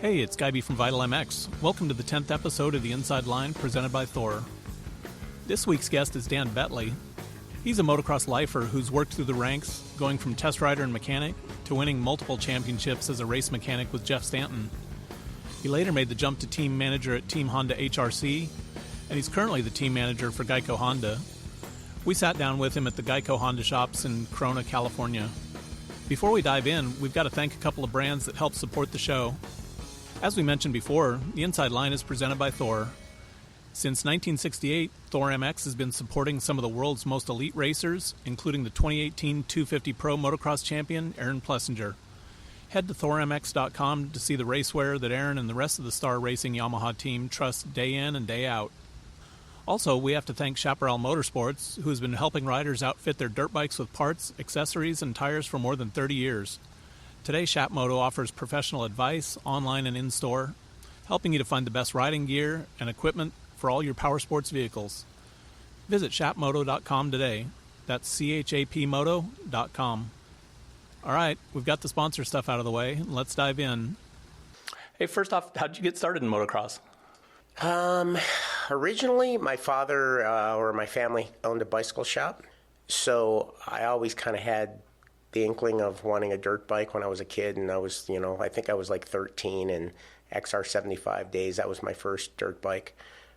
Hey, it's Guyby from Vital MX. Welcome to the 10th episode of the Inside Line presented by Thor. This week's guest is Dan Betley. He's a motocross lifer who's worked through the ranks, going from test rider and mechanic to winning multiple championships as a race mechanic with Jeff Stanton. He later made the jump to team manager at Team Honda HRC, and he's currently the team manager for GEICO Honda. We sat down with him at the GEICO Honda shops in Corona, California. Before we dive in, we've got to thank a couple of brands that help support the show. As we mentioned before, the Inside Line is presented by Thor. Since 1968, Thor MX has been supporting some of the world's most elite racers, including the 2018 250 Pro Motocross champion, Aaron Plessinger. Head to thormx.com to see the racewear that Aaron and the rest of the Star Racing Yamaha team trust day in and day out. Also, we have to thank Chaparral Motorsports, who has been helping riders outfit their dirt bikes with parts, accessories, and tires for more than 30 years. Today, Chapmoto offers professional advice, online and in-store, helping you to find the best riding gear and equipment for all your power sports vehicles. Visit chapmoto.com today. That's chapmoto.com. All right, we've got the sponsor stuff out of the way. Let's dive in. Hey, first off, how'd you get started in motocross? Originally, my father or my family owned a bicycle shop, so I always kind of had the inkling of wanting a dirt bike when I was a kid, and I was, I think I was like 13, and XR75 days, that was my first dirt bike,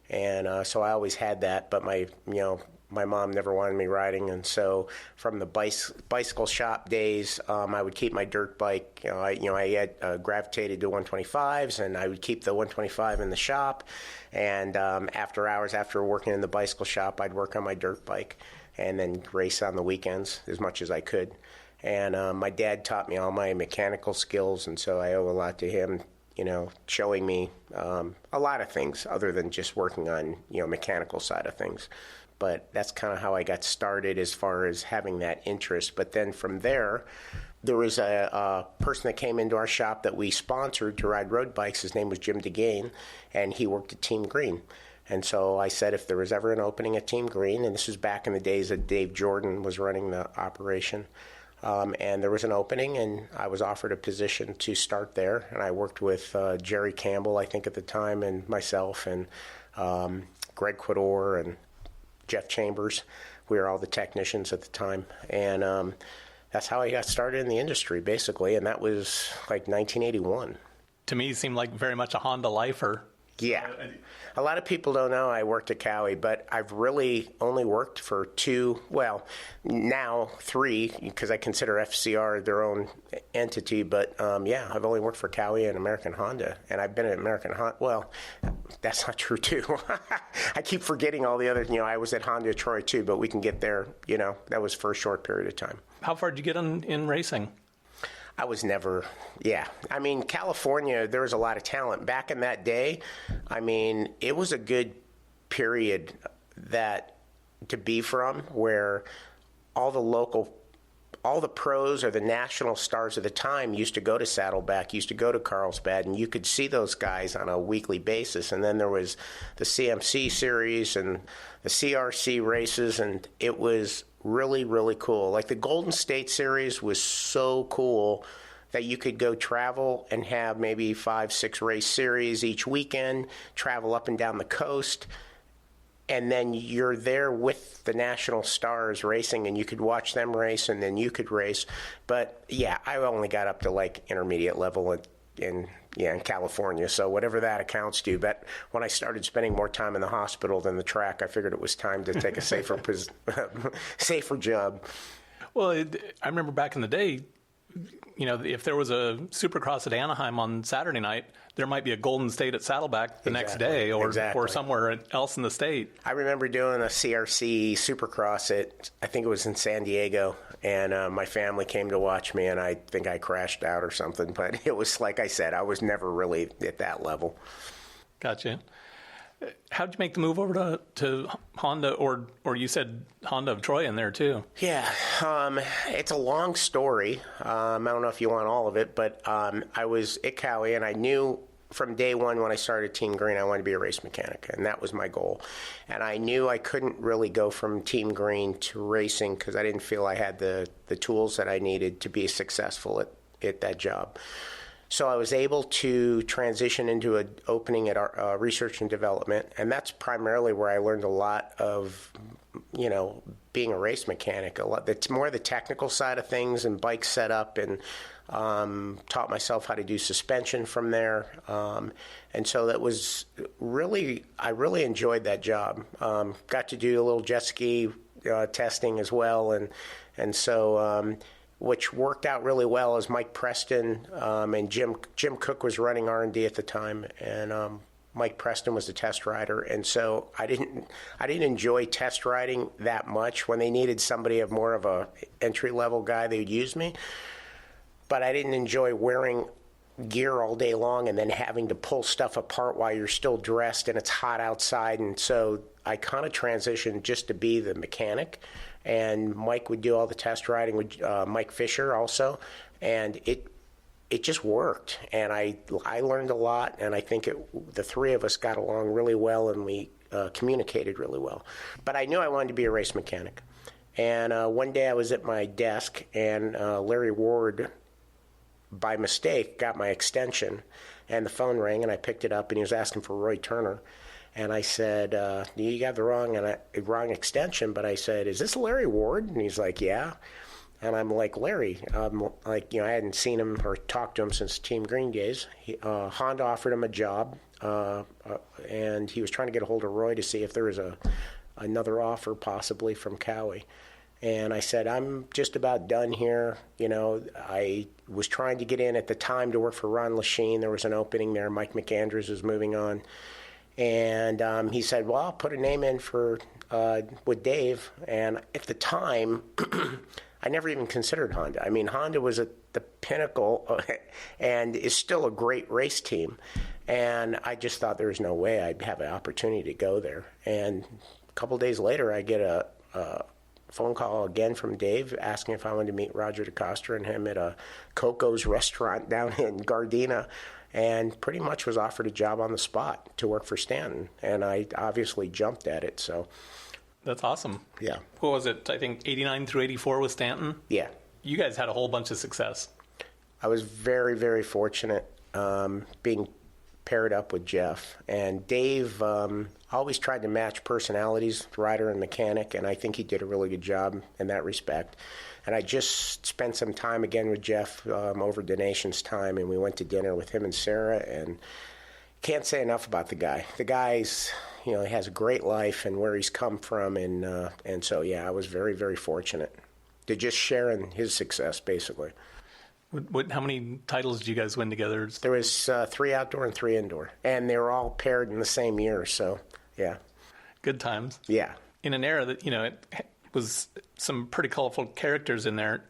and so I always had that, but my mom never wanted me riding, and so from the bicycle shop days, I would keep my dirt bike. I had gravitated to 125s, and I would keep the 125 in the shop. And after hours, after working in the bicycle shop, I'd work on my dirt bike, and then race on the weekends as much as I could. And my dad taught me all my mechanical skills, and so I owe a lot to him. Showing me a lot of things other than just working on mechanical side of things. But that's kind of how I got started as far as having that interest. But then from there was a person that came into our shop that we sponsored to ride road bikes. His name was Jim DeGain, and he worked at Team Green. And so I said if there was ever an opening at Team Green, and this was back in the days that Dave Jordan was running the operation, and there was an opening, and I was offered a position to start there. And I worked with Jerry Campbell, I think at the time, and myself, and Greg Quador, and Jeff Chambers. We were all the technicians at the time, and that's how I got started in the industry, basically, and that was like 1981. To me, it seemed like very much a Honda lifer. Yeah. A lot of people don't know I worked at Cowie, but I've really only worked for now 3, because I consider FCR their own entity, but I've only worked for Cowie and American Honda, and I've been at American Honda. Well, that's not true, too. I keep forgetting all the other, I was at Honda Troy, too, but we can get there, that was for a short period of time. How far did you get in racing? I was never, California, there was a lot of talent. Back in that day, it was a good period to be from, where all the pros or the national stars of the time used to go to Saddleback, used to go to Carlsbad, and you could see those guys on a weekly basis. And then there was the CMC series and the CRC races, and it was really, really cool. Like the Golden State Series was so cool that you could go travel and have maybe 5-6 race series each weekend, travel up and down the coast, and then you're there with the national stars racing, and you could watch them race, and then you could race. But I only got up to like intermediate level in California, so whatever that accounts to. But when I started spending more time in the hospital than the track, I figured it was time to take a safer job. Well, I remember back in the day, if there was a Supercross at Anaheim on Saturday night, there might be a Golden State at Saddleback the next day, or somewhere else in the state. I remember doing a CRC Supercross I think it was in San Diego, and my family came to watch me, and I think I crashed out or something. But it was, like I said, I was never really at that level. Gotcha. How'd you make the move over to Honda, or you said Honda of Troy in there too? Yeah, it's a long story. I don't know if you want all of it, but I was at Cowie, and I knew from day one when I started Team Green, I wanted to be a race mechanic, and that was my goal. And I knew I couldn't really go from Team Green to racing because I didn't feel I had the tools that I needed to be successful at that job. So I was able to transition into an opening at our, research and development, and that's primarily where I learned a lot of, being a race mechanic. It's more the technical side of things and bike setup, and taught myself how to do suspension from there. And so that was I really enjoyed that job. Got to do a little jet ski testing as well, and so. Which worked out really well as Mike Preston and Jim Cook was running R&D at the time, and Mike Preston was the test rider, and so I didn't enjoy test riding that much. When they needed somebody of more of a entry level guy, they would use me, but I didn't enjoy wearing gear all day long and then having to pull stuff apart while you're still dressed and it's hot outside, and so I kind of transitioned just to be the mechanic. And Mike would do all the test riding with Mike Fisher also, and it just worked. And I learned a lot, and I think the three of us got along really well, and we communicated really well. But I knew I wanted to be a race mechanic. And one day I was at my desk, and Larry Ward, by mistake, got my extension, and the phone rang, and I picked it up, and he was asking for Roy Turner. And I said, you got the wrong extension, but I said, is this Larry Ward? And he's like, yeah. And I'm like, Larry, I hadn't seen him or talked to him since Team Green days. Honda offered him a job, and he was trying to get a hold of Roy to see if there was another offer possibly from Cowie. And I said, I'm just about done here. I was trying to get in at the time to work for Ron Lachine. There was an opening there. Mike McAndrews was moving on. And he said, well, I'll put a name in for with Dave. And at the time, I never even considered Honda. I mean, Honda was at the pinnacle and is still a great race team. And I just thought there was no way I'd have an opportunity to go there. And a couple of days later, I get a phone call again from Dave asking if I wanted to meet Roger DeCoster and him at a Coco's restaurant down in Gardena. And pretty much was offered a job on the spot to work for Stanton. And I obviously jumped at it, so. That's awesome. Yeah. What was it, I think 89 through 84 with Stanton? Yeah. You guys had a whole bunch of success. I was very, very fortunate being paired up with Jeff. And Dave always tried to match personalities, rider and mechanic, and I think he did a really good job in that respect. And I just spent some time again with Jeff over Donation's time, and we went to dinner with him and Sarah, and can't say enough about the guy. The guy's, he has a great life and where he's come from, and so, yeah, I was very, very fortunate to just share in his success, basically. How many titles did you guys win together? There was 3 outdoor and 3 indoor, and they were all paired in the same year, so, yeah. Good times. Yeah. In an era that, it was some pretty colorful characters in there,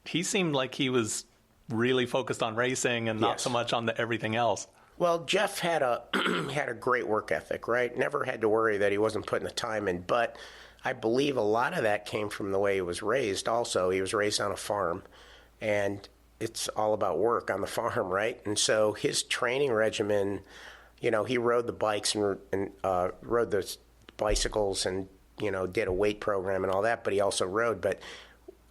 he seemed like he was really focused on racing and not so much on everything else. Well, Jeff had a great work ethic, right? Never had to worry that he wasn't putting the time in, but I believe a lot of that came from the way he was raised also. He was raised on a farm, and it's all about work on the farm, right? And so his training regimen, he rode the bikes and rode the bicycles and, did a weight program and all that, but he also rode. But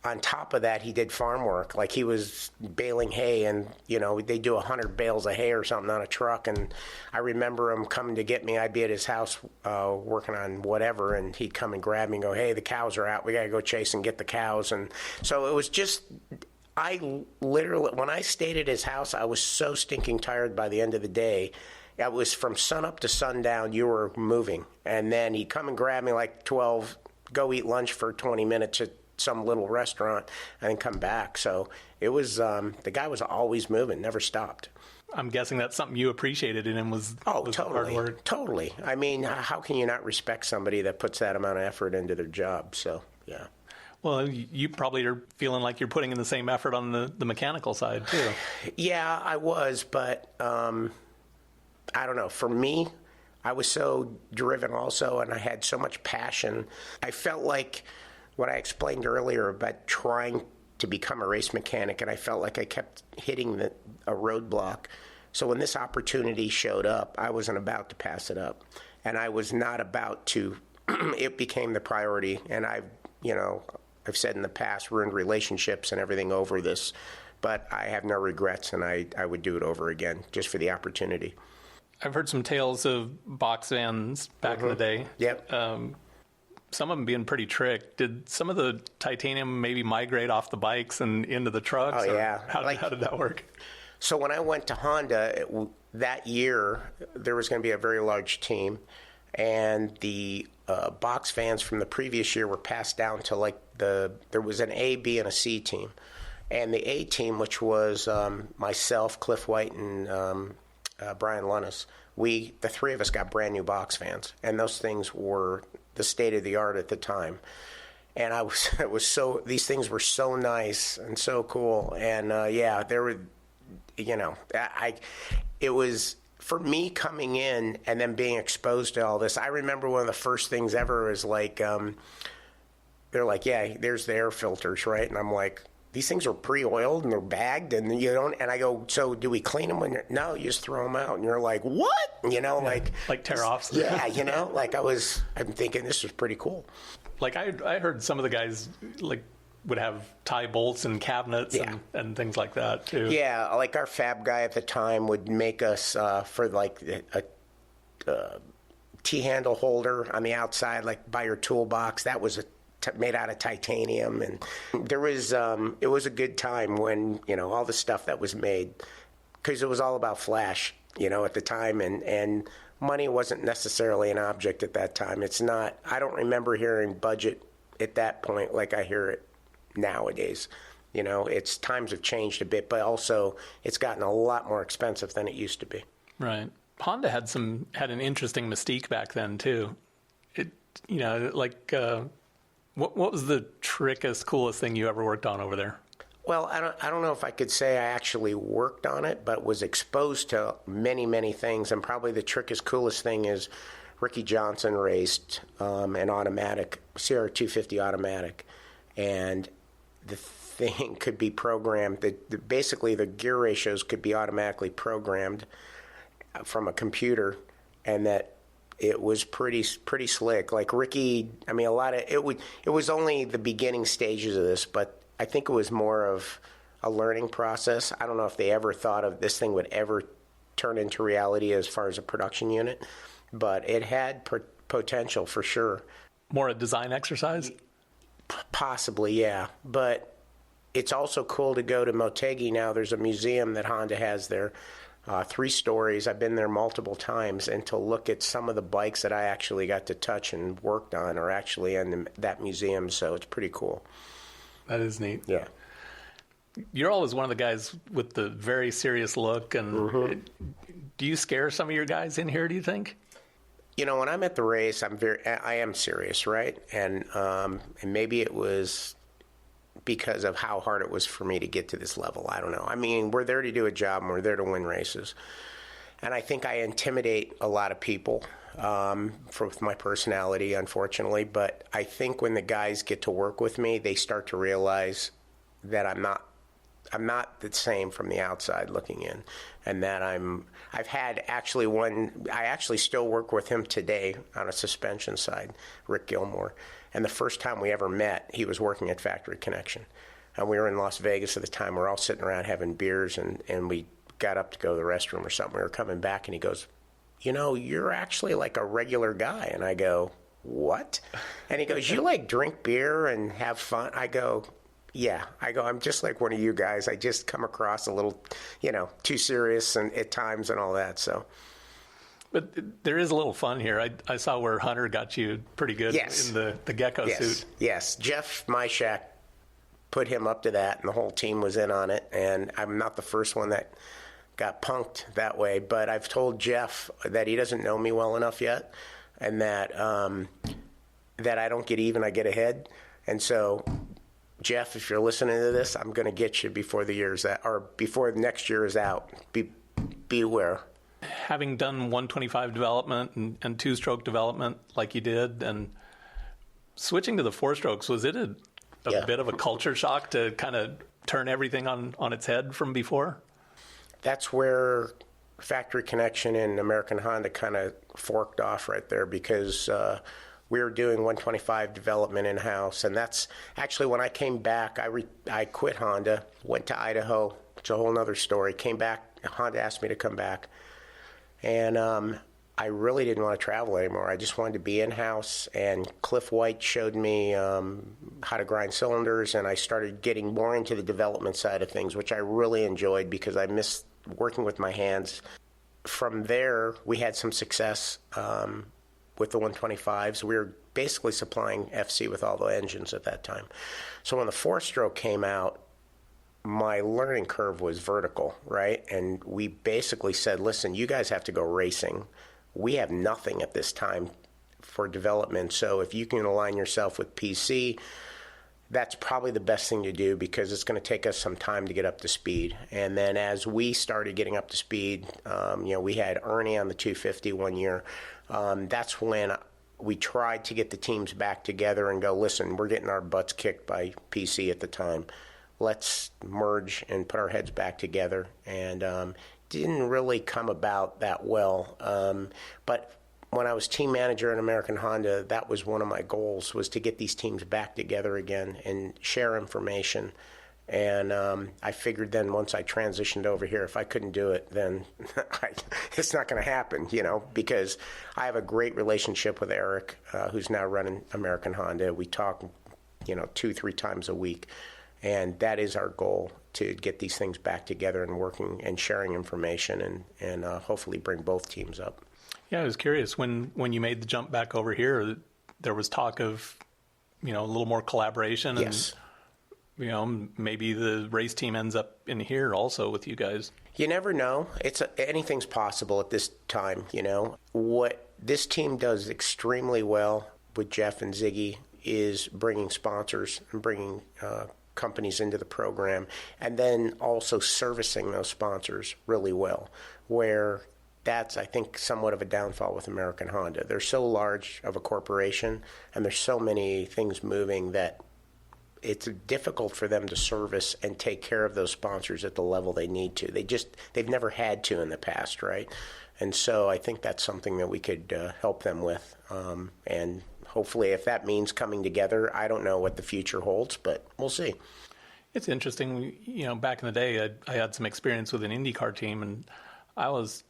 on top of that, he did farm work. Like he was baling hay and, they do 100 bales of hay or something on a truck. And I remember him coming to get me. I'd be at his house working on whatever, and he'd come and grab me and go, hey, the cows are out. We got to go chase and get the cows. And so it was just, I literally, when I stayed at his house, I was so stinking tired by the end of the day. It was from sunup to sundown, you were moving. And then he'd come and grab me like 12, go eat lunch for 20 minutes at some little restaurant, and then come back. So it was, the guy was always moving, never stopped. I'm guessing that's something you appreciated in him was hard work. Totally. I mean, how can you not respect somebody that puts that amount of effort into their job? So, yeah. Well, you probably are feeling like you're putting in the same effort on the mechanical side, too. Yeah, I was, but I don't know. For me, I was so driven also, and I had so much passion. I felt like what I explained earlier about trying to become a race mechanic, and I felt like I kept hitting a roadblock. So when this opportunity showed up, I wasn't about to pass it up, and I was not about to. It became the priority, and I've said in the past, ruined relationships and everything over this But I have no regrets, and I would do it over again just for the opportunity. I've heard some tales of box vans back in the day. Yep. Some of them being pretty tricked. Did some of the titanium maybe migrate off the bikes and into the trucks? Oh, yeah. How did that work? So when I went to Honda that year, there was going to be a very large team, and the box vans from the previous year were passed down to there was an A, B, and a C team. And the A team, which was myself, Cliff White, and Brian Lunnis, the three of us got brand new box vans, and those things were the state of the art at the time. And these things were so nice and so cool. And there were, it was for me coming in and then being exposed to all this. I remember one of the first things ever is they're like, yeah, there's the air filters, right? And I'm like, these things are pre-oiled and they're bagged, and you don't. And I go, so do we clean them no, you just throw them out. And you're like, what? Like tear offs. Yeah, I'm thinking this is pretty cool. Like I heard some of the guys would have tie bolts and cabinets and things like that too. Yeah, like our fab guy at the time would make us for a T-handle holder on the outside, like by your toolbox. That was made out of titanium, and there was it was a good time when all the stuff that was made, because it was all about flash at the time, and money wasn't necessarily an object at that time. It's not. I don't remember hearing budget at that point like I hear it nowadays. It's times have changed a bit, but also it's gotten a lot more expensive than it used to be. Right. Honda had an interesting mystique back then too. What was the trickiest, coolest thing you ever worked on over there? Well, I don't know if I could say I actually worked on it, but was exposed to many, many things. And probably the trickiest, coolest thing is Ricky Johnson raced an automatic, CR250 automatic. And the thing could be programmed. Basically, the gear ratios could be automatically programmed from a computer, and that it was pretty slick. Like Ricky, I mean, it was only the beginning stages of this, but I think it was more of a learning process. I don't know if they ever thought of this thing would ever turn into reality as far as a production unit, but it had potential for sure. More a design exercise? Possibly, yeah. But it's also cool to go to Motegi now. There's a museum that Honda has there. 3 stories. I've been there multiple times, and to look at some of the bikes that I actually got to touch and worked on are actually in that museum, so it's pretty cool. That is neat. Yeah. You're always one of the guys with the very serious look, and do you scare some of your guys in here, do you think? When I'm at the race, I am serious, right? And maybe it was because of how hard it was for me to get to this level. I don't know. I mean, we're there to do a job, and we're there to win races. And I think I intimidate a lot of people with my personality, unfortunately. But I think when the guys get to work with me, they start to realize that I'm not the same from the outside looking in, and that I actually still work with him today on a suspension side, Rick Gilmore. And the first time we ever met, he was working at Factory Connection. And we were in Las Vegas at the time. We were all sitting around having beers, and we got up to go to the restroom or something. We were coming back, and he goes, you're actually like a regular guy. And I go, what? And he goes, you drink beer and have fun? I go, yeah. I'm just like one of you guys. I just come across a little, too serious and at times and all that, so. But there is a little fun here. I saw where Hunter got you pretty good in the GEICO suit. Yes. Jeff Myshak put him up to that, and the whole team was in on it. And I'm not the first one that got punked that way, but I've told Jeff that he doesn't know me well enough yet, and that that I don't get even, I get ahead. And so, Jeff, if you're listening to this, I'm going to get you before the year's out, or before the next year is out. Beware. Having done 125 development and 2-stroke development like you did, and switching to the 4-strokes, was it a bit of a culture shock to kind of turn everything on its head from before? That's where Factory Connection and American Honda kind of forked off right there, because We were doing 125 development in-house, and that's actually when I came back, I quit Honda, went to Idaho. It's a whole other story. Came back, Honda asked me to come back, and I really didn't want to travel anymore. I just wanted to be in-house, and Cliff White showed me how to grind cylinders, and I started getting more into the development side of things, which I really enjoyed because I missed working with my hands. From there, we had some success with the 125s. We were basically supplying FC with all the engines at that time. So when the four-stroke came out, my learning curve was vertical, right? And we basically said, listen, you guys have to go racing. We have nothing at this time for development, so if you can align yourself with PC, that's probably the best thing to do because it's going to take us some time to get up to speed. And then as we started getting up to speed, we had Ernie on the 250 one year. That's when we tried to get the teams back together and go, listen, we're getting our butts kicked by PC at the time. Let's merge and put our heads back together. And didn't really come about that well. But when I was team manager in American Honda, that was one of my goals, was to get these teams back together again and share information. And I figured then once I transitioned over here, if I couldn't do it, then it's not going to happen, because I have a great relationship with Eric, who's now running American Honda. We talk, 2-3 times a week. And that is our goal, to get these things back together and working and sharing information and hopefully bring both teams up. Yeah, I was curious, when you made the jump back over here, there was talk of, a little more collaboration. Yes. And, maybe the race team ends up in here also with you guys. You never know. Anything's possible at this time, What this team does extremely well with Jeff and Ziggy is bringing sponsors and bringing companies into the program, and then also servicing those sponsors really well, where that's, I think, somewhat of a downfall with American Honda. They're so large of a corporation, and there's so many things moving that it's difficult for them to service and take care of those sponsors at the level they need to. They've never had to in the past, right? And so I think that's something that we could help them with, and hopefully, if that means coming together, I don't know what the future holds, but we'll see. It's interesting. Back in the day, I had some experience with an IndyCar team, and I was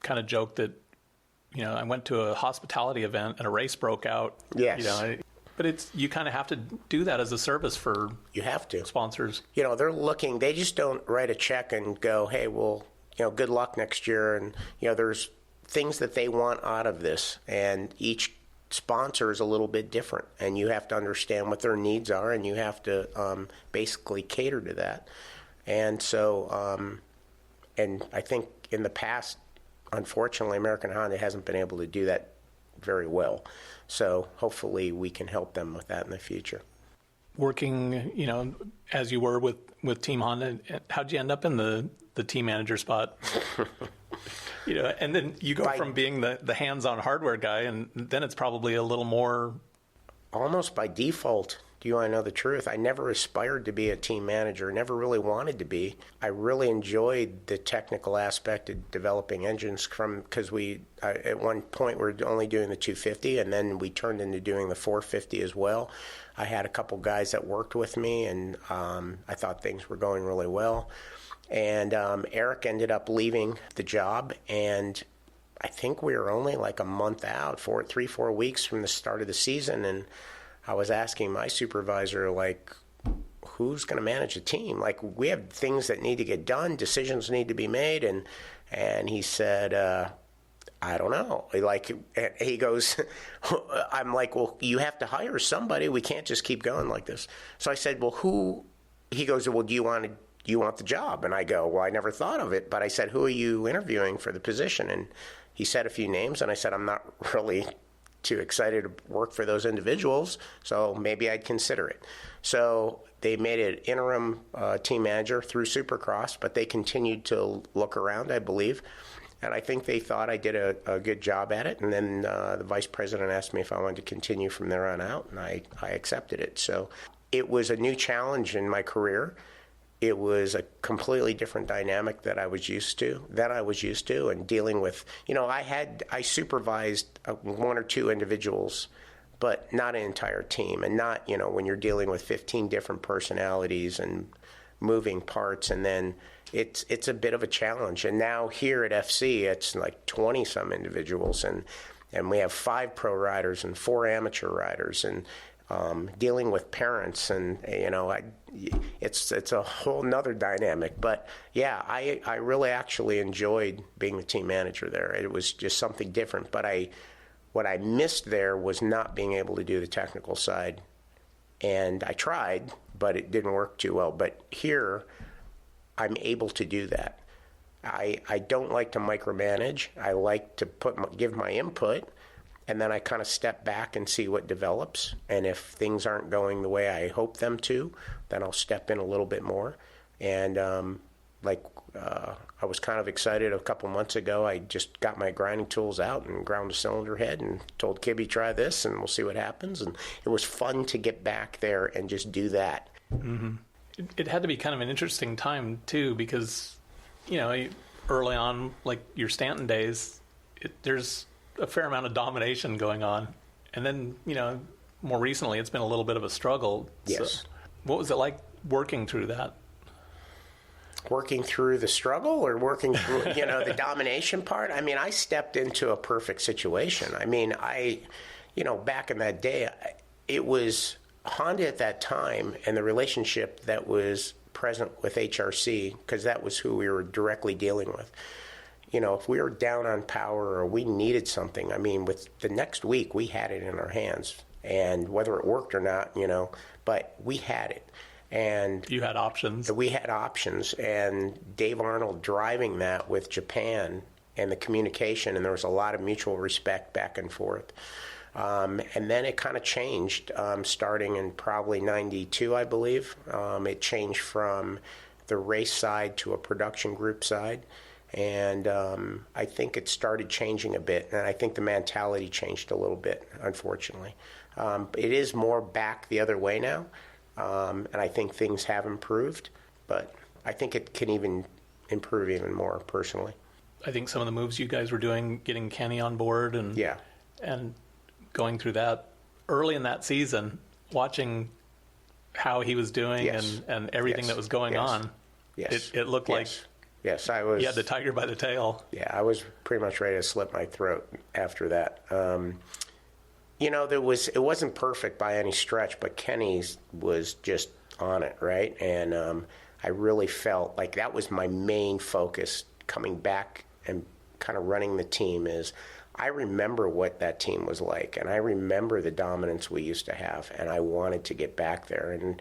kind of joked that, I went to a hospitality event and a race broke out. Yes. But you kind of have to do that as a service for you have to sponsors. They're looking. They just don't write a check and go, hey, well, good luck next year. And there's things that they want out of this, and each sponsor is a little bit different, and you have to understand what their needs are, and you have to basically cater to that. And so, and I think in the past, unfortunately, American Honda hasn't been able to do that very well. So hopefully we can help them with that in the future. Working, as you were with Team Honda, how'd you end up in the team manager spot? And then you go from being the hands-on hardware guy, and then it's probably a little more... Almost by default. Do you want to know the truth? I never aspired to be a team manager, never really wanted to be. I really enjoyed the technical aspect of developing engines because at one point we were only doing the 250, and then we turned into doing the 450 as well. I had a couple guys that worked with me, and I thought things were going really well. And Eric ended up leaving the job, and I think we were only like a month out, 3-4 weeks from the start of the season, and I was asking my supervisor, who's going to manage the team? We have things that need to get done, decisions need to be made, and he said, I don't know. He goes, I'm like, well, you have to hire somebody. We can't just keep going like this. So I said, well, who? He goes, well, do you want the job? And I go, well, I never thought of it, but I said, who are you interviewing for the position? And he said a few names, and I said, I'm not really too excited to work for those individuals, so maybe I'd consider it. So they made an interim team manager through Supercross, but they continued to look around, I believe, and I think they thought I did a good job at it. And then the vice president asked me if I wanted to continue from there on out, and I accepted it. So it was a new challenge in my career. It was a completely different dynamic that I was used to, and dealing with, I supervised 1 or 2 individuals, but not an entire team, and not, when you're dealing with 15 different personalities and moving parts, and then it's a bit of a challenge. And now here at FC, it's like 20 some individuals, and we have 5 pro riders and 4 amateur riders, and dealing with parents, and it's a whole nother dynamic. But yeah, I really actually enjoyed being the team manager there. It was just something different. But what I missed there was not being able to do the technical side, and I tried, but it didn't work too well. But here, I'm able to do that. I don't like to micromanage. I like to give my input, and then I kind of step back and see what develops. And if things aren't going the way I hope them to, then I'll step in a little bit more. And I was kind of excited a couple months ago. I just got my grinding tools out and ground a cylinder head and told Kibby, try this, and we'll see what happens. And it was fun to get back there and just do that. Mm-hmm. It had to be kind of an interesting time, too, because, early on, like your Stanton days, there's a fair amount of domination going on. And then, more recently, it's been a little bit of a struggle. Yes. So what was it like working through that? Working through the struggle, or working through, the domination part? I mean, I stepped into a perfect situation. I mean, back in that day, it was Honda at that time, and the relationship that was present with HRC, because that was who we were directly dealing with. If we were down on power or we needed something, I mean, with the next week, we had it in our hands. And whether it worked or not, but we had it. And you had options. We had options. And Dave Arnold driving that with Japan and the communication, and there was a lot of mutual respect back and forth. And then it kind of changed starting in probably 92, I believe. It changed from the race side to a production group side. And I think it started changing a bit, and I think the mentality changed a little bit, unfortunately. It is more back the other way now, and I think things have improved, but I think it can even improve even more, personally. I think some of the moves you guys were doing, getting Kenny on board and going through that early in that season, watching how he was doing and everything that was going on, it looked like... Yes, I was... You had the tiger by the tail. Yeah, I was pretty much ready to slit my throat after that. It wasn't perfect by any stretch, but Kenny was just on it, right? And I really felt like that was my main focus coming back and kind of running the team. Is I remember what that team was like, and I remember the dominance we used to have, and I wanted to get back there. And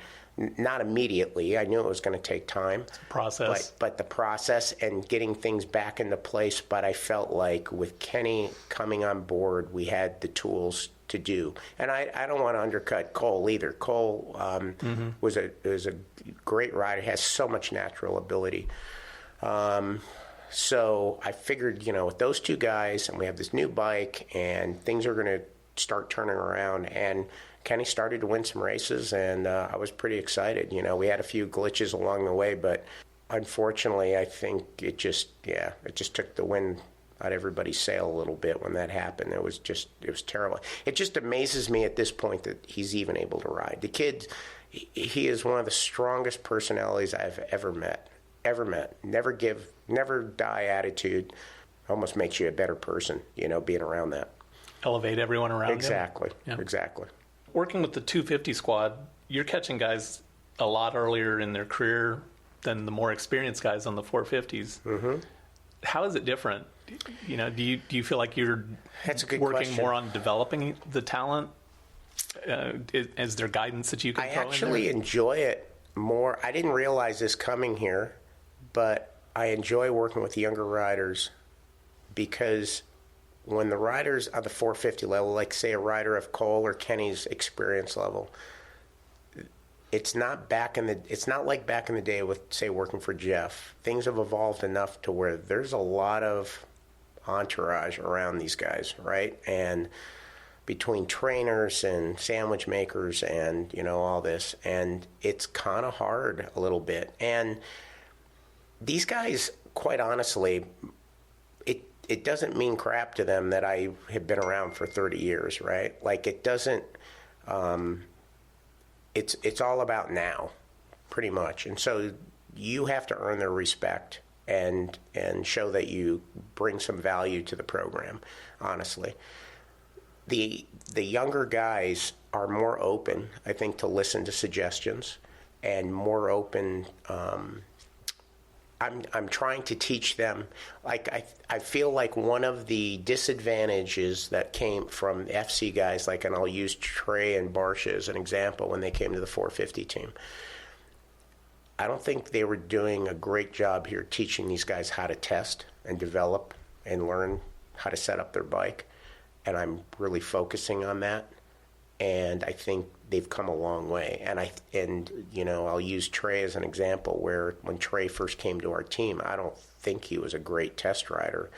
not immediately. I knew it was going to take time. It's a process. But the process and getting things back into place. But I felt like with Kenny coming on board, we had the tools to do. And I don't want to undercut Cole either. Cole was a great rider. He has so much natural ability. So I figured, with those two guys, and we have this new bike, and things are going to start turning around. And Kenny started to win some races, and I was pretty excited. We had a few glitches along the way, but unfortunately, I think it just took the wind out of everybody's sail a little bit when that happened. It was terrible. It just amazes me at this point that he's even able to ride. The kid, he is one of the strongest personalities I've ever met. Never die attitude. Almost makes you a better person, being around that. Elevate everyone around Exactly. him. Yeah. Exactly. Working with the 250 squad, you're catching guys a lot earlier in their career than the more experienced guys on the 450s. Mm-hmm. How is it different? Do you feel like you're That's a good working question. more on developing the talent? Is there guidance that you can throw in there? I actually enjoy it more. I didn't realize this coming here, but I enjoy working with the younger riders because when the riders on the 450 level, like say a rider of Cole or Kenny's experience level, it's not like back in the day with, say, working for Jeff. Things have evolved enough to where there's a lot of entourage around these guys, right? And between trainers and sandwich makers and, all this, and it's kind of hard a little bit. And these guys, quite honestly, it doesn't mean crap to them that I have been around for 30 years, right? Like it doesn't, it's all about now, pretty much. And so you have to earn their respect and show that you bring some value to the program, honestly. The younger guys are more open, I think, to listen to suggestions and more open. I'm trying to teach them. Like I feel like one of the disadvantages that came from FC guys, like, and I'll use Trey and Barsha as an example when they came to the 450 team. I don't think they were doing a great job here teaching these guys how to test and develop and learn how to set up their bike. And I'm really focusing on that. And I think they've come a long way. And you know, I'll use Trey as an example where when Trey first came to our team, I don't think he was a great test rider.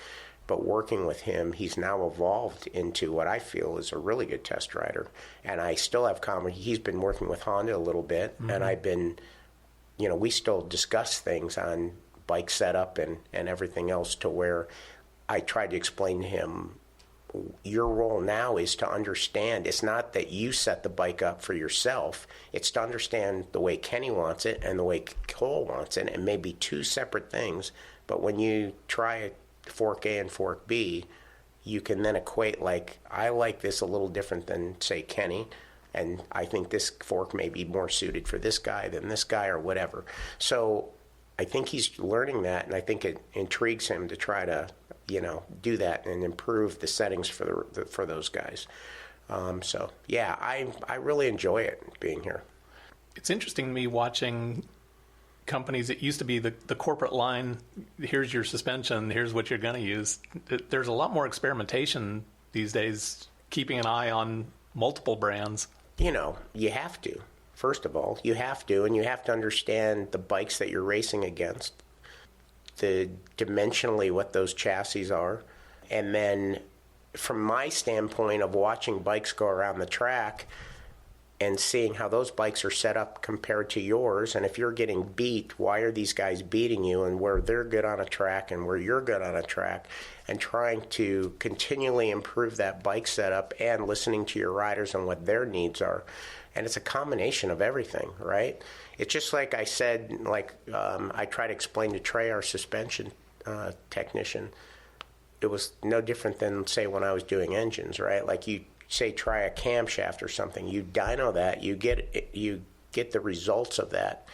But working with him, he's now evolved into what I feel is a really good test rider. And I still have he's been working with Honda a little bit. Mm-hmm. And I've been, you know, we still discuss things on bike setup and everything else, to where I tried to explain to him, your role now is to understand it's not that you set the bike up for yourself. It's to understand the way Kenny wants it and the way Cole wants it, and maybe two separate things. But when you try fork A and fork B, you can then equate, like, I like this a little different than, say, Kenny, and I think this fork may be more suited for this guy than this guy, or whatever. So I think he's learning that, and I think it intrigues him to try to, you know, do that and improve the settings for those guys. So yeah, I really enjoy it being here. It's interesting to me watching companies that used to be the corporate line. Here's your suspension. Here's what you're going to use. There's a lot more experimentation these days, keeping an eye on multiple brands. You know, you have to. First of all, you have to, and you have to understand the bikes that you're racing against, the dimensionally what those chassis are. And then from my standpoint of watching bikes go around the track and seeing how those bikes are set up compared to yours, and if you're getting beat, why are these guys beating you, and where they're good on a track and where you're good on a track, and trying to continually improve that bike setup and listening to your riders and what their needs are. And it's a combination of everything, right? It's just like I said, like I try to explain to Trey, our suspension technician, it was no different than, say, when I was doing engines, right? Like you say, try a camshaft or something, you dyno that, you get the results of that,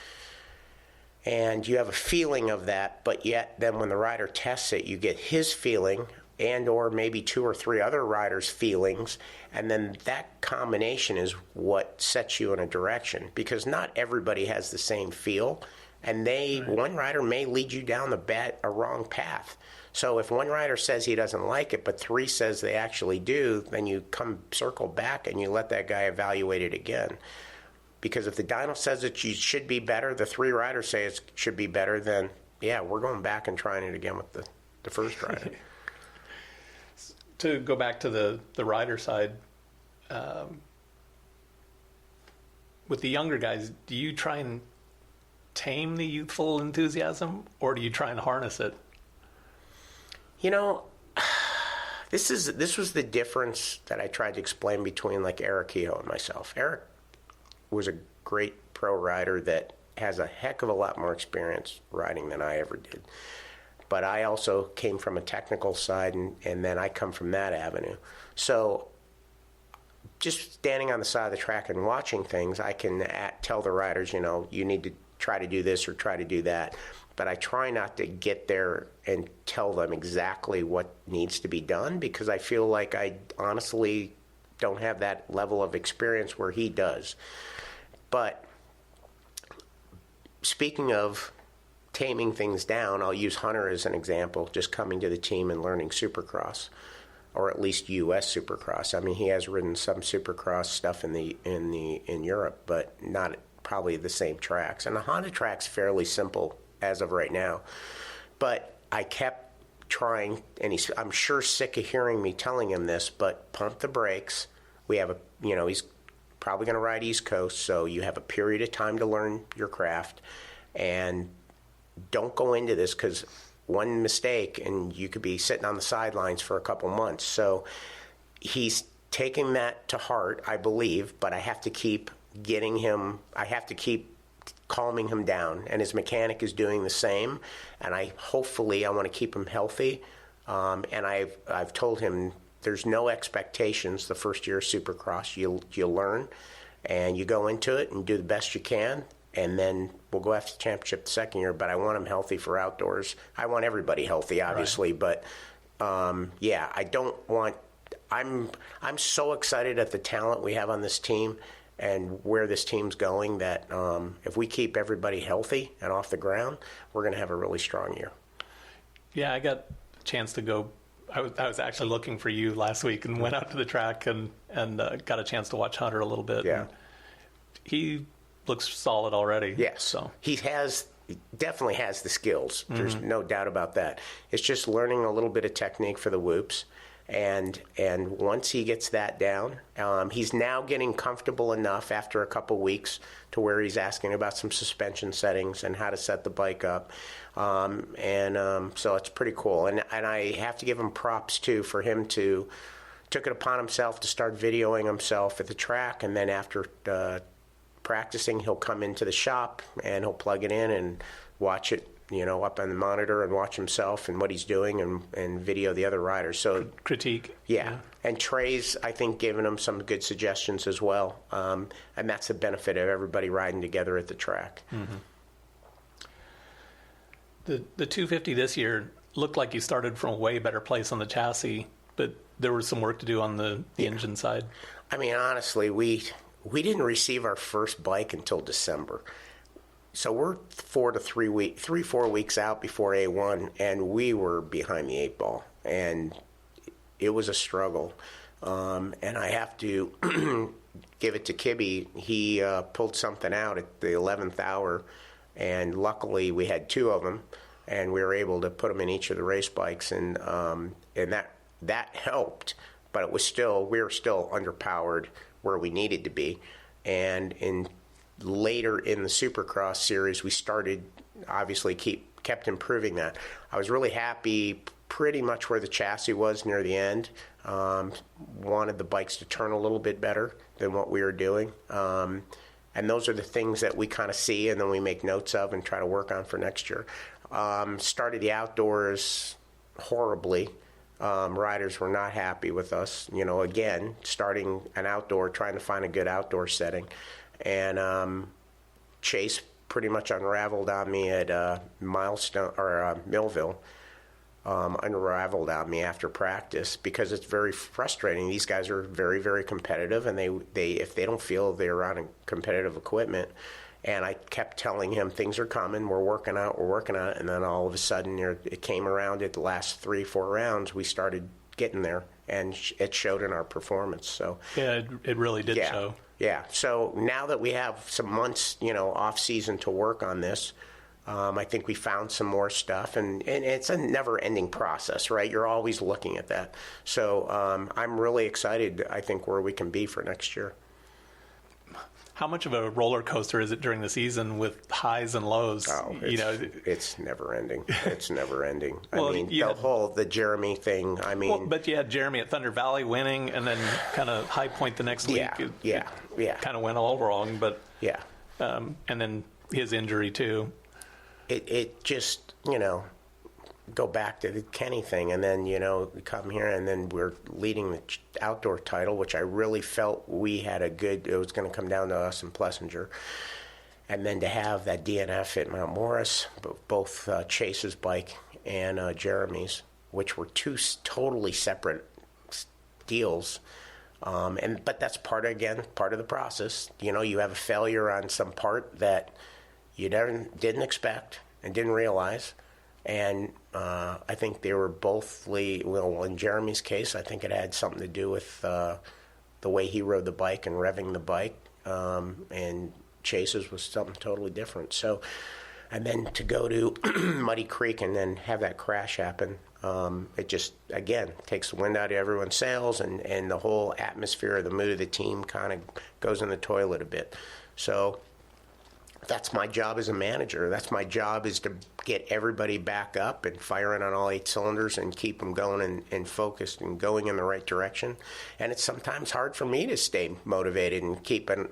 and you have a feeling of that, but yet then when the rider tests it, you get his feeling and or maybe two or three other riders' feelings, and then that combination is what sets you in a direction, because not everybody has the same feel, and one rider may lead you down a wrong path. So if one rider says he doesn't like it, but three says they actually do, then you circle back and you let that guy evaluate it again. Because if the dyno says it should be better, the three riders say it should be better, then yeah, we're going back and trying it again with the first rider. To go back to the rider side, with the younger guys, do you try and tame the youthful enthusiasm, or do you try and harness it? You know, this was the difference that I tried to explain between, like, Eric Kehoe and myself. Eric was a great pro rider that has a heck of a lot more experience riding than I ever did. But I also came from a technical side, and then I come from that avenue. So just standing on the side of the track and watching things, I can tell the riders, you know, you need to try to do this or try to do that. But I try not to get there and tell them exactly what needs to be done, because I feel like I honestly don't have that level of experience where he does. But speaking of taming things down, I'll use Hunter as an example, just coming to the team and learning Supercross, or at least U.S. Supercross. I mean, he has ridden some Supercross stuff in Europe, but not probably the same tracks. And the Honda track's fairly simple as of right now. But I kept trying, and I'm sure sick of hearing me telling him this, but pump the brakes. We have he's probably going to ride East Coast, so you have a period of time to learn your craft, and don't go into this, because one mistake and you could be sitting on the sidelines for a couple months. So he's taking that to heart, I believe, but I have to keep calming him down, and his mechanic is doing the same, and I want to keep him healthy, and I've told him there's no expectations the first year of Supercross. You'll learn, and you go into it and do the best you can, and then we'll go after the championship the second year, but I want him healthy for outdoors. I want everybody healthy, obviously, right. But I don't want I'm so excited at the talent we have on this team and where this team's going that if we keep everybody healthy and off the ground, we're going to have a really strong year. Yeah, I got a chance to go. I was actually looking for you last week and went out to the track and got a chance to watch Hunter a little bit. Yeah. He looks solid already. Yes. So he definitely has the skills. There's no doubt about that. It's just learning a little bit of technique for the whoops. And once he gets that down, he's now getting comfortable enough after a couple weeks to where he's asking about some suspension settings and how to set the bike up. So it's pretty cool. And I have to give him props, too, for him took it upon himself to start videoing himself at the track. And then after practicing, he'll come into the shop and he'll plug it in and watch it, up on the monitor and watch himself and what he's doing and video the other riders. So critique. Yeah. And Trey's, I think, giving him some good suggestions as well. And that's the benefit of everybody riding together at the track. Mm-hmm. The 250 this year looked like you started from a way better place on the chassis, but there was some work to do on the engine side. I mean, honestly, we didn't receive our first bike until December. So we're 4 weeks out before A1, and we were behind the 8 ball, and it was a struggle. And I have to give it to Kibby. He pulled something out at the 11th hour, and luckily we had 2 of them, and we were able to put them in each of the race bikes, and that helped. But we were still underpowered where we needed to be, and later in the Supercross series, we started, obviously, kept improving that. I was really happy pretty much where the chassis was near the end. Wanted the bikes to turn a little bit better than what we were doing. And those are the things that we kind of see and then we make notes of and try to work on for next year. Started the outdoors horribly. Riders were not happy with us. Again, starting an outdoor, trying to find a good outdoor setting. And Chase pretty much unraveled on me at Millville. Unraveled on me after practice because it's very frustrating. These guys are very, very competitive, and they if they don't feel they're on competitive equipment. And I kept telling him things are coming. We're working on it. And then all of a sudden, it came around at the last 3-4 rounds. We started getting there, and it showed in our performance. So yeah, it really did show. Yeah. So now that we have some months, off season to work on this, I think we found some more stuff, and it's a never-ending process, right? You're always looking at that. So I'm really excited, I think, where we can be for next year. How much of a roller coaster is it during the season with highs and lows? Oh, it's never ending. It's never ending. Well, I mean, the Jeremy thing. I mean, but you had Jeremy at Thunder Valley winning, and then kind of high point the next week. Yeah. Kind of went all wrong, but yeah. And then his injury too. It just go back to the Kenny thing, and then we come here, and then we're leading the outdoor title, which I really felt we had it was going to come down to us and Plessinger, and then to have that DNF at Mount Morris, both Chase's bike and Jeremy's, which were 2 totally separate deals, but that's part of the process. You have a failure on some part that you didn't expect and didn't realize. And I think they were in Jeremy's case, I think it had something to do with the way he rode the bike and revving the bike. And Chase's was something totally different. So, and then to go to Muddy Creek and then have that crash happen, it just, again, takes the wind out of everyone's sails, and the whole atmosphere, the mood of the team kind of goes in the toilet a bit. So that's my job as a manager. That's my job, is to get everybody back up and firing on all 8 cylinders and keep them going and focused and going in the right direction. And it's sometimes hard for me to stay motivated and keep an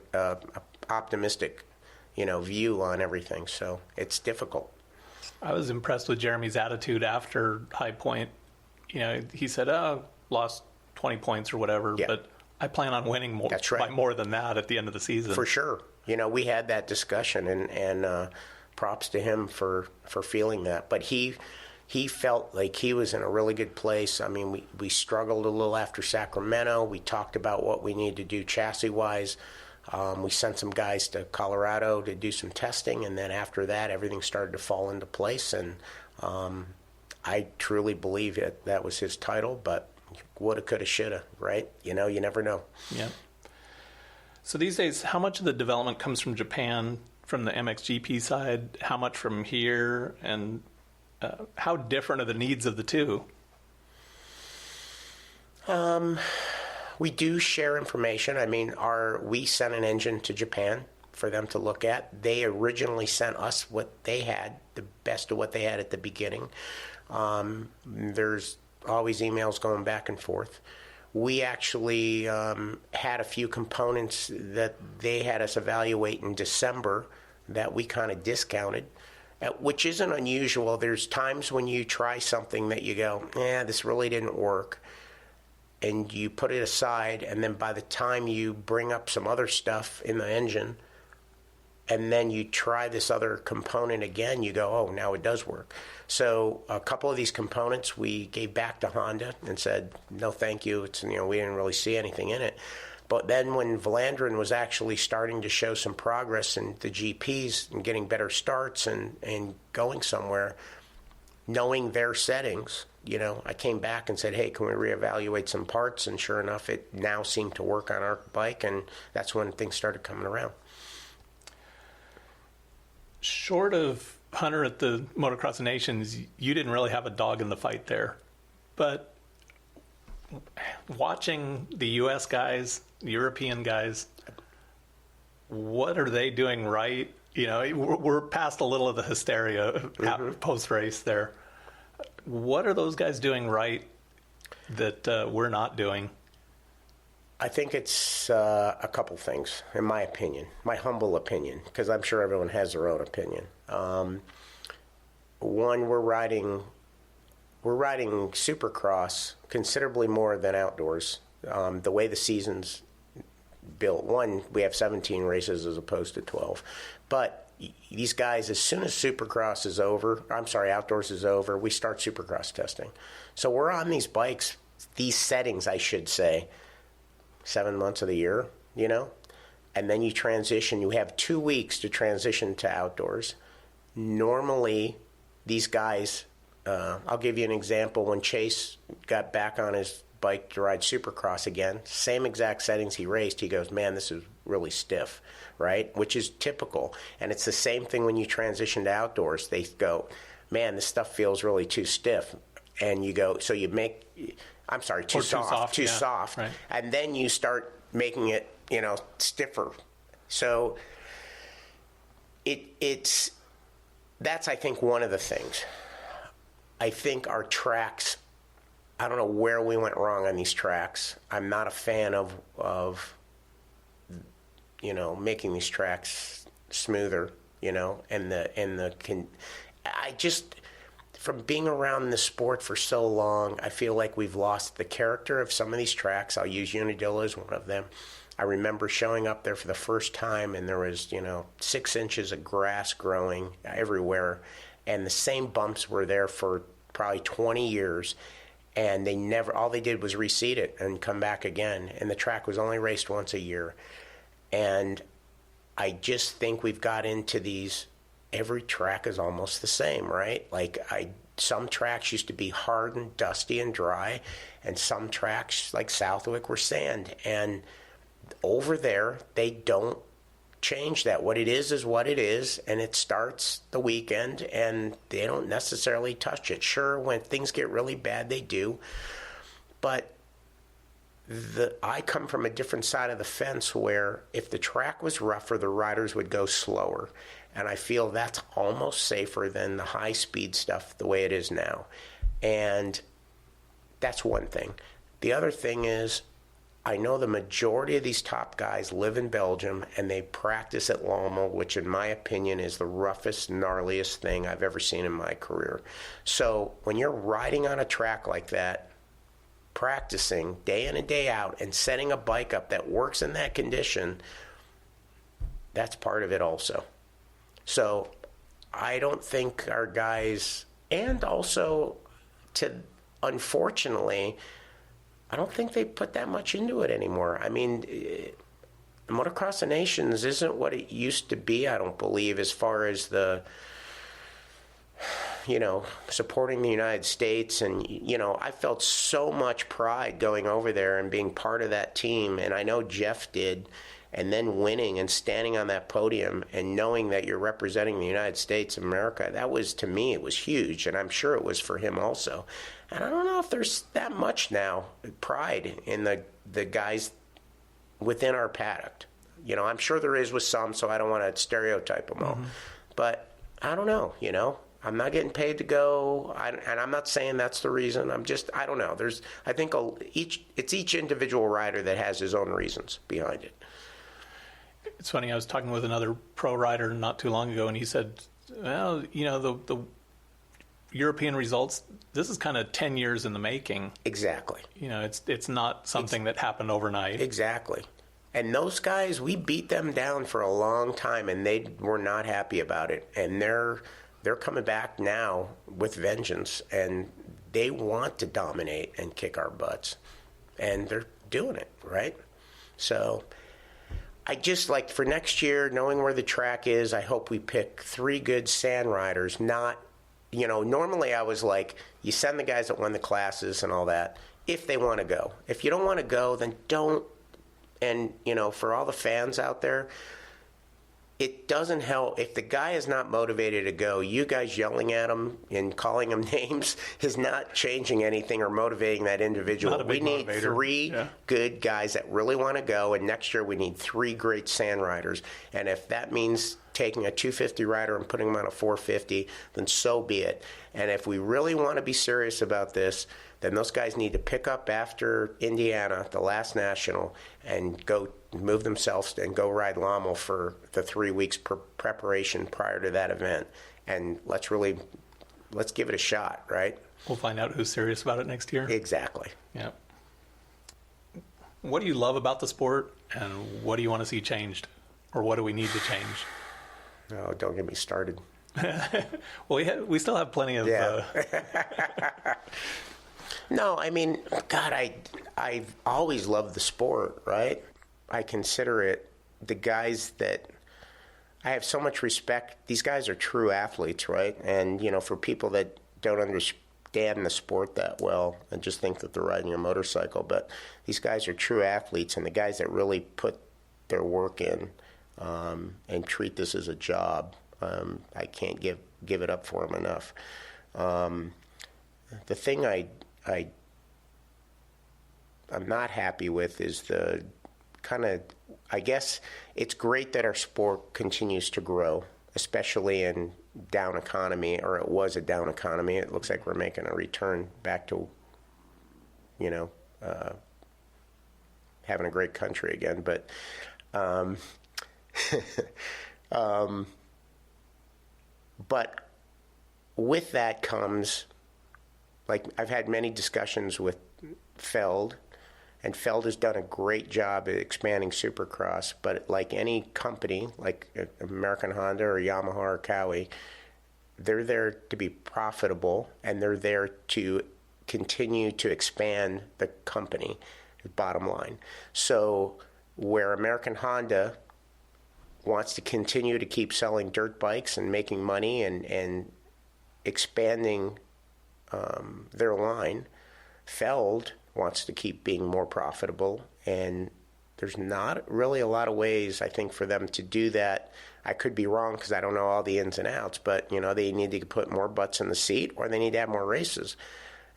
optimistic, view on everything. So it's difficult. I was impressed with Jeremy's attitude after High Point. He said, lost 20 points or whatever, but I plan on winning more, That's right. by more than that at the end of the season. For sure. We had that discussion, and props to him for feeling that. But he felt like he was in a really good place. I mean, we struggled a little after Sacramento. We talked about what we need to do chassis-wise. We sent some guys to Colorado to do some testing, and then after that, everything started to fall into place. And I truly believe that was his title, but woulda, coulda, shoulda, right? You never know. Yeah. So these days, how much of the development comes from Japan, from the MXGP side? How much from here? And how different are the needs of the two? We do share information. I mean, we sent an engine to Japan for them to look at. They originally sent us what they had, the best of what they had at the beginning. There's always emails going back and forth. We actually had a few components that they had us evaluate in December that we kind of discounted, which isn't unusual. There's times when you try something that you go, this really didn't work, and you put it aside, and then by the time you bring up some other stuff in the engine, and then you try this other component again, you go, now it does work. So a couple of these components we gave back to Honda and said, no, thank you. It's, we didn't really see anything in it. But then when Valandrin was actually starting to show some progress in the GPs and getting better starts and going somewhere, knowing their settings, I came back and said, hey, can we reevaluate some parts? And sure enough, it now seemed to work on our bike, and that's when things started coming around. Short of Hunter at the Motocross Nations, you didn't really have a dog in the fight there. But watching the U.S. guys, the European guys, what are they doing right? We're past a little of the hysteria post-race there. What are those guys doing right that we're not doing? I think it's a couple things, in my opinion, my humble opinion, because I'm sure everyone has their own opinion. One, we're riding Supercross considerably more than outdoors. The way the season's built, one, we have 17 races as opposed to 12. But these guys, as soon as outdoors is over, we start Supercross testing. So we're on these bikes, these settings, I should say, 7 months of the year, and then you transition. You have 2 weeks to transition to outdoors. Normally, these guys, I'll give you an example. When Chase got back on his bike to ride Supercross again, same exact settings he raced, he goes, man, this is really stiff, right? Which is typical. And it's the same thing when you transition to outdoors. They go, man, this stuff feels really too stiff. And you go, so you make... too soft. Right. And then you start making it, stiffer. So that's, I think, one of the things. I think our tracks, I don't know where we went wrong on these tracks. I'm not a fan of making these tracks smoother, from being around the sport for so long, I feel like we've lost the character of some of these tracks. I'll use Unadilla as one of them. I remember showing up there for the first time, and there was, 6 inches of grass growing everywhere, and the same bumps were there for probably 20 years, and all they did was reseed it and come back again, and the track was only raced once a year. And I just think we've got into these... Every track is almost the same, right? Some tracks used to be hard and dusty and dry, and some tracks like Southwick were sand. And over there, they don't change that. What it is what it is, and it starts the weekend, and they don't necessarily touch it. Sure, when things get really bad, they do. But I come from a different side of the fence where if the track was rougher, the riders would go slower. And I feel that's almost safer than the high-speed stuff the way it is now. And that's one thing. The other thing is, I know the majority of these top guys live in Belgium and they practice at Lommel, which in my opinion is the roughest, gnarliest thing I've ever seen in my career. So when you're riding on a track like that, practicing day in and day out and setting a bike up that works in that condition, that's part of it also. So I don't think our guys, and also unfortunately, I don't think they put that much into it anymore. I mean, Motocross of Nations isn't what it used to be, I don't believe, as far as the, supporting the United States. And, I felt so much pride going over there and being part of that team. And I know Jeff did. And then winning and standing on that podium and knowing that you're representing the United States of America, that was, to me, it was huge. And I'm sure it was for him also. And I don't know if there's that much now pride in the guys within our paddock. I'm sure there is with some, so I don't want to stereotype them all. Mm-hmm. But I don't know, I'm not getting paid to go, and I'm not saying that's the reason. I don't know. I think it's each individual rider that has his own reasons behind it. It's funny, I was talking with another pro rider not too long ago, and he said, well, the European results, this is kind of 10 years in the making. Exactly. It's not something that happened overnight. Exactly. And those guys, we beat them down for a long time, and they were not happy about it. And they're coming back now with vengeance, and they want to dominate and kick our butts. And they're doing it, right? So I just, like, for next year, knowing where the track is, I hope we pick 3 good sand riders, not, normally I was like, you send the guys that won the classes and all that, if they want to go. If you don't want to go, then don't. And, for all the fans out there, it doesn't help. If the guy is not motivated to go, you guys yelling at him and calling him names is not changing anything or motivating that individual. We need motivator. 3 good guys that really want to go, and next year we need 3 great sand riders. And if that means taking a 250 rider and putting him on a 450, then so be it. And if we really want to be serious about this, then those guys need to pick up after Indiana, the last national, and go move themselves and go ride Lommel for the 3 weeks preparation prior to that event. And let's give it a shot, right? We'll find out who's serious about it next year. Exactly. Yeah. What do you love about the sport, and what do you want to see changed? Or what do we need to change? Oh, don't get me started. Well, we still have plenty of... Yeah. No, I mean, God, I've always loved the sport, right? I consider it the guys that I have so much respect. These guys are true athletes, right? And, for people that don't understand the sport that well and just think that they're riding a motorcycle, but these guys are true athletes, and the guys that really put their work in and treat this as a job, I can't give it up for them enough. The thing I'm not happy with is the kind of, I guess it's great that our sport continues to grow, especially in down economy, or it was a down economy. It looks like we're making a return back to, having a great country again. But but with that comes, like, I've had many discussions with Feld, and Feld has done a great job at expanding Supercross, but like any company, like American Honda or Yamaha or Cowie, they're there to be profitable, and they're there to continue to expand the company, bottom line. So where American Honda wants to continue to keep selling dirt bikes and making money and expanding their line, Feld wants to keep being more profitable, and there's not really a lot of ways, I think, for them to do that. I could be wrong because I don't know all the ins and outs, but they need to put more butts in the seat, or they need to have more races,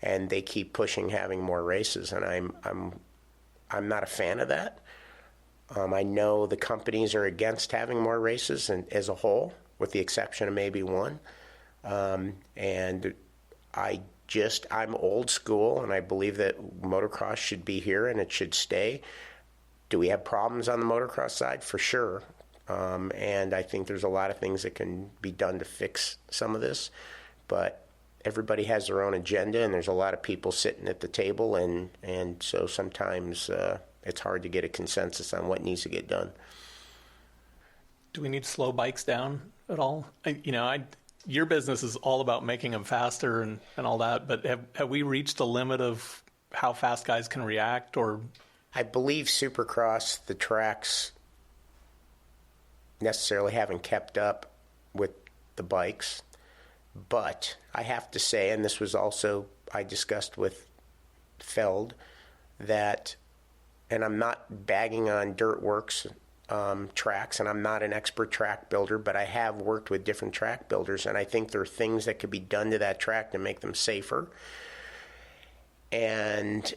and they keep pushing having more races, and I'm not a fan of that. I know the companies are against having more races and as a whole, with the exception of maybe one. And I'm old school, and I believe that motocross should be here and it should stay. Do we have problems on the motocross side? For sure. And I think there's a lot of things that can be done to fix some of this. But everybody has their own agenda, and there's a lot of people sitting at the table, and so sometimes it's hard to get a consensus on what needs to get done. Do we need to slow bikes down at all? Your business is all about making them faster and all that, but have we reached the limit of how fast guys can react? Or I believe Supercross, the tracks necessarily haven't kept up with the bikes, but I have to say, and this was also I discussed with Feld, that, and I'm not bagging on Dirt Works tracks, and I'm not an expert track builder, but I have worked with different track builders, and I think there are things that could be done to that track to make them safer. And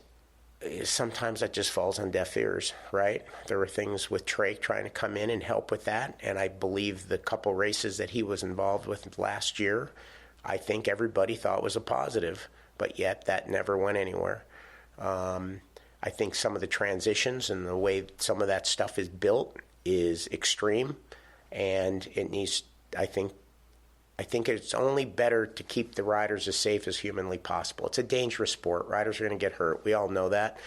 sometimes that just falls on deaf ears, right? There were things with Trey trying to come in and help with that, and I believe the couple races that he was involved with last year, I think everybody thought was a positive, but yet that never went anywhere. I think some of the transitions and the way some of that stuff is built is extreme, and it needs, I think it's only better to keep the riders as safe as humanly possible. It's a dangerous sport. Riders are going to get hurt. We all know that.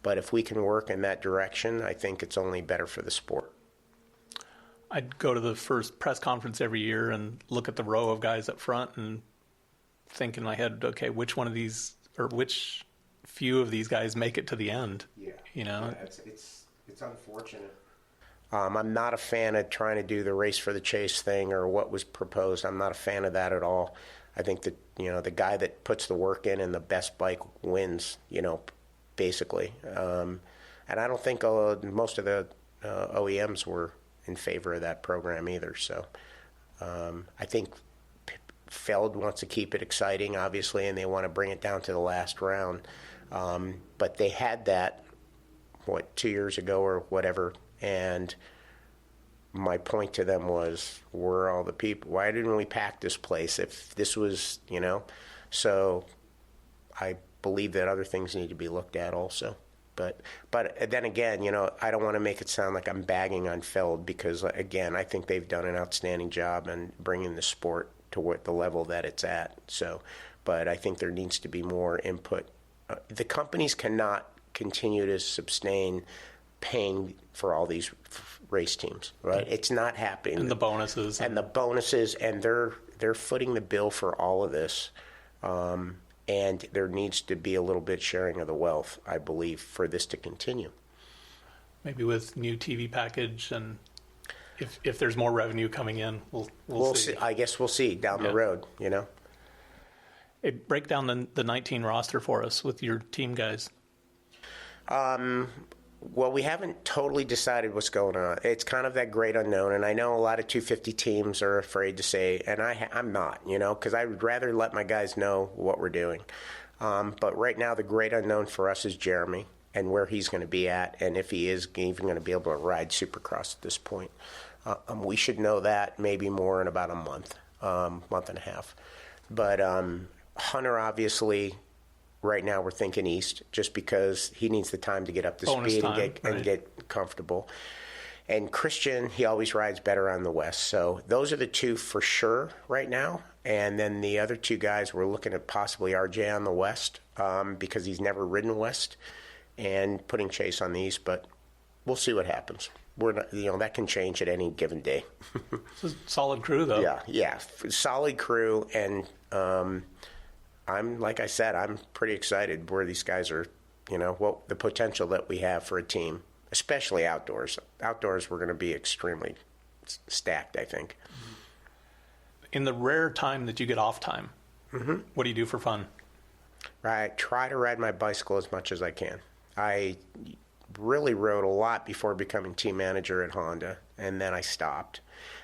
But if we can work in that direction, I think it's only better for the sport. I'd go to the first press conference every year and look at the row of guys up front and think in my head, okay, which one of these, or which few of these guys make it to the end? Yeah. Yeah, it's unfortunate. I'm not a fan of trying to do the race for the chase thing or what was proposed. I'm not a fan of that at all. I think that, the guy that puts the work in and the best bike wins, basically. And I don't think most of the OEMs were in favor of that program either. So I think Feld wants to keep it exciting, obviously, and they want to bring it down to the last round. But they had that, 2 years ago or whatever, and my point to them was, where are all the people? Why didn't we pack this place if this was, So I believe that other things need to be looked at also. But then again, I don't want to make it sound like I'm bagging on Feld because, again, I think they've done an outstanding job in bringing the sport to what the level that it's at. So, but I think there needs to be more input. The companies cannot continue to sustain paying for all these race teams, right? It's not happening. And the bonuses. And they're footing the bill for all of this. And there needs to be a little bit sharing of the wealth, I believe, for this to continue. Maybe with new TV package, and if there's more revenue coming in, we'll see. I guess we'll see down the road, Hey, break down the 19 roster for us with your team guys. Well, we haven't totally decided what's going on. It's kind of that great unknown, and I know a lot of 250 teams are afraid to say, and I'm not, because I would rather let my guys know what we're doing. But right now, the great unknown for us is Jeremy and where he's going to be at, and if he is even going to be able to ride Supercross at this point. We should know that maybe more in about a month and a half. But Hunter, obviously, right now we're thinking east, just because he needs the time to get up to speed and get comfortable. And Christian, he always rides better on the west. So those are the two for sure right now. And then the other two guys, we're looking at possibly RJ on the west because he's never ridden west, and putting Chase on the east. But we'll see what happens. We're not, that can change at any given day. It's a solid crew, though. Yeah, solid crew, and like I said, I'm pretty excited where these guys are, what the potential that we have for a team, especially outdoors. Outdoors, we're going to be extremely stacked, I think. In the rare time that you get off time, what do you do for fun? I try to ride my bicycle as much as I can. I really rode a lot before becoming team manager at Honda, and then I stopped.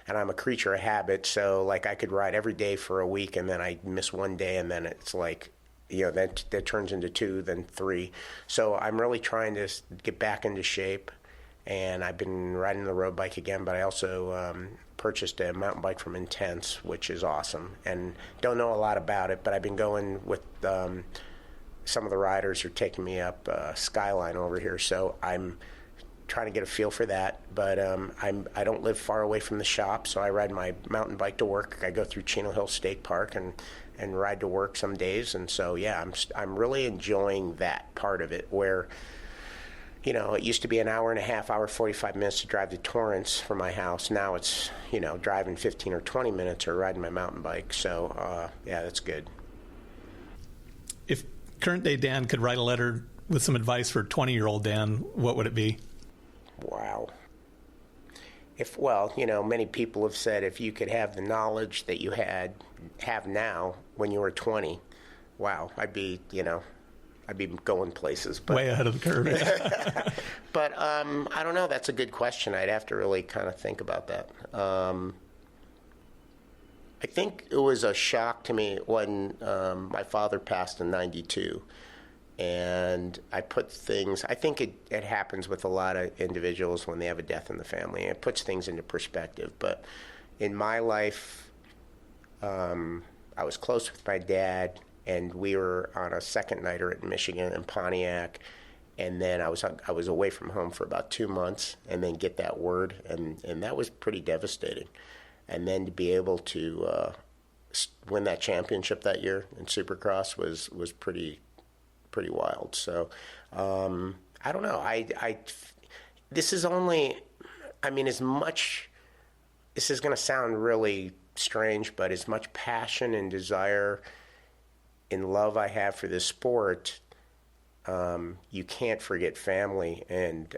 And I'm a creature of habit, so I could ride every day for a week, and then I miss one day, and then it's that turns into 2, then 3. So I'm really trying to get back into shape, and I've been riding the road bike again, but I also purchased a mountain bike from Intense, which is awesome, and don't know a lot about it, but I've been going with some of the riders are taking me up Skyline over here, so I'm trying to get a feel for that. But I don't live far away from the shop, so I ride my mountain bike to work. I go through Chino Hill State Park and ride to work some days, and so yeah, I'm really enjoying that part of it where, you know, it used to be an hour and a half, 45 minutes to drive to Torrance from my house. Now it's, you know, driving 15 or 20 minutes or riding my mountain bike. So, yeah, that's good. If current-day Dan could write a letter with some advice for 20-year-old Dan, what would it be? Wow. Well, you know, many people have said if you could have the knowledge that you have now when you were 20, wow, I'd be going places. But, way ahead of the curve. But I don't know. That's a good question. I'd have to really kind of think about that. I think it was a shock to me when my father passed in '92. And I put things, I think it happens with a lot of individuals when they have a death in the family. It puts things into perspective. But in my life, I was close with my dad, and we were on a second nighter in Michigan in Pontiac. And then I was away from home for about 2 months, and then get that word, and that was pretty devastating. And then to be able to win that championship that year in Supercross was pretty wild. So I don't know. This is only, I mean, as much, this is going to sound really strange, but as much passion and desire and love I have for this sport, you can't forget family. And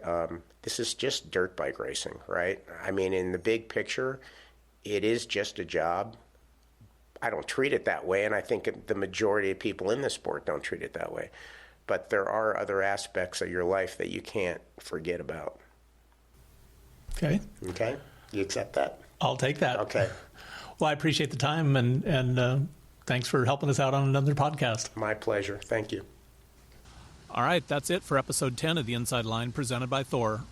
this is just dirt bike racing, right? I mean, in the big picture, it is just a job. I don't treat it that way, and I think the majority of people in this sport don't treat it that way. But there are other aspects of your life that you can't forget about. Okay. Okay? You accept that? I'll take that. Okay. Well, I appreciate the time, and thanks for helping us out on another podcast. My pleasure. Thank you. All right, that's it for episode 10 of The Inside Line presented by Thor.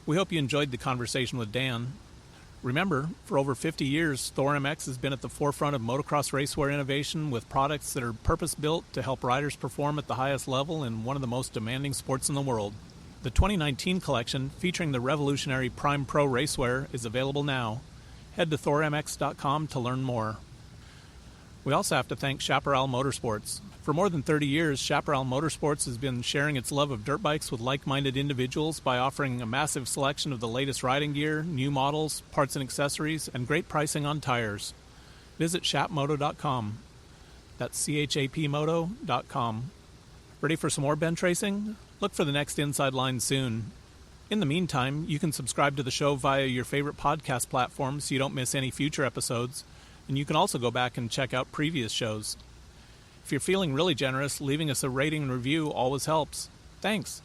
We hope you enjoyed the conversation with Dan. Remember, for over 50 years, Thor MX has been at the forefront of motocross racewear innovation with products that are purpose-built to help riders perform at the highest level in one of the most demanding sports in the world. The 2019 collection, featuring the revolutionary Prime Pro racewear, is available now. Head to thormx.com to learn more. We also have to thank Chaparral Motorsports. For more than 30 years, Chaparral Motorsports has been sharing its love of dirt bikes with like-minded individuals by offering a massive selection of the latest riding gear, new models, parts and accessories, and great pricing on tires. Visit chapmoto.com. That's chapmoto.com. Ready for some more bench racing? Look for the next Inside Line soon. In the meantime, you can subscribe to the show via your favorite podcast platform so you don't miss any future episodes. And you can also go back and check out previous shows. If you're feeling really generous, leaving us a rating and review always helps. Thanks.